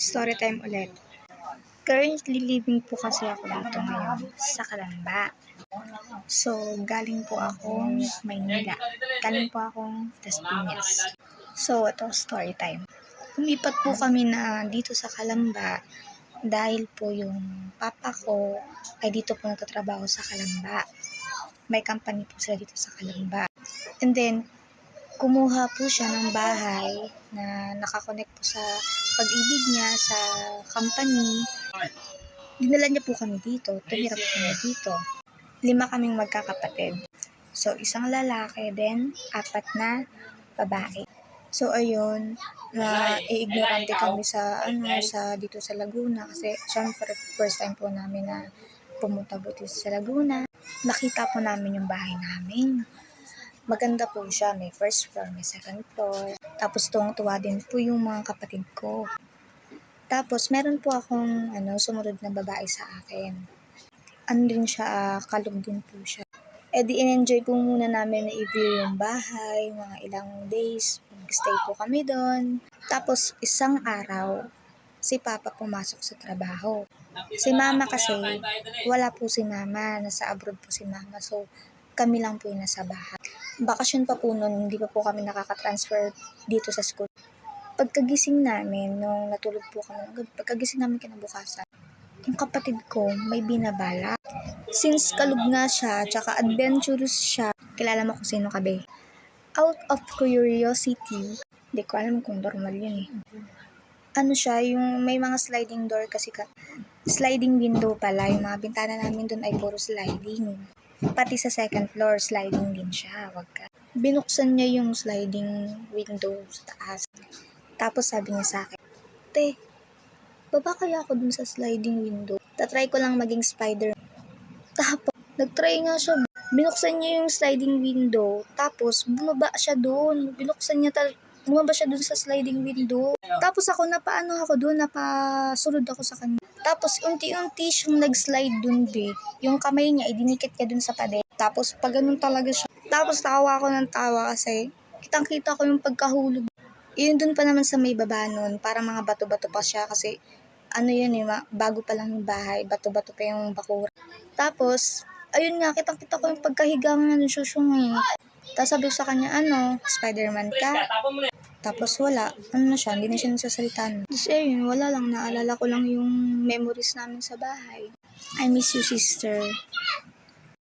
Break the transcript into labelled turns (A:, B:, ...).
A: Story time ulit. Currently living po kasi ako dito ngayon sa Calamba. So, galing po akong Maynila. Galing po akong Las Piñas. So, ito story time. Lumipat po kami na dito sa Calamba dahil po yung papa ko ay dito po nagtatrabaho sa Calamba. May company po sila dito sa Calamba. And then, kumuha po siya ng bahay na nakakonect po sa pag-ibig niya sa company. Dinala niya po kami dito. Tumira po kami dito. 5 kaming magkakapatid. So, isang lalaki, then 4 na babae. So, ayun, ignorante kami sa dito sa Laguna kasi syempre first time po namin na pumunta po dito sa Laguna. Nakita po namin yung bahay namin. Maganda po siya, may first floor, may second floor. Tapos tuwang-tuwa din po yung mga kapatid ko. Tapos meron po akong sumunod na babae sa akin. Din siya, kalog din po siya. Di in-enjoy po muna namin na i-view yung bahay, mga ilang days. Mag-stay po kami doon. Tapos isang araw, si Papa pumasok sa trabaho. Si Mama kasi, wala po si Mama. Nasa abroad po si Mama. So, kami lang po yung nasa bahay. Bakasyon pa po noon, hindi pa po kami nakaka-transfer dito sa school. Pagkagising namin, nung natulog po kami, pagkagising namin kinabukasan, yung kapatid ko may binabala. Since kalug nga siya, tsaka adventurous siya, kilala mo kung sino ka be. Out of curiosity, hindi ko alam kung normal yun eh. Siya, yung may mga sliding door kasi sliding window pala, yung mga bintana namin dun ay puro sliding. Pati sa second floor, sliding din siya. Binuksan niya yung sliding window sa taas. Tapos sabi niya sa akin, "Te, baba kaya ako dun sa sliding window? Tatry ko lang maging spider." Tapos, nagtry nga siya. Binuksan niya yung sliding window. Tapos, bumaba siya dun. Bumaba siya dun sa sliding window. Tapos napasunod ako sa kanya. Tapos, unti-unti siyang nag-slide dun, be. Yung kamay niya, idinikit niya dun sa pader. Tapos, pag ganun talaga siya. Tapos, tawa ako ng tawa kasi kitang-kita ko yung pagkahulog. Yun dun pa naman sa may baba nun. Para mga bato-bato pa siya kasi bago pa lang yung bahay. Bato-bato pa yung bakura. Tapos, ayun nga, kitang-kita ko yung pagkahiga nga ng susyong eh. Tapos sabi ko sa kanya, Spider-Man ka? Tapos wala, hindi na siya nagsasalita. Tapos ayun, wala lang, naalala ko lang yung memories namin sa bahay. I miss you, sister.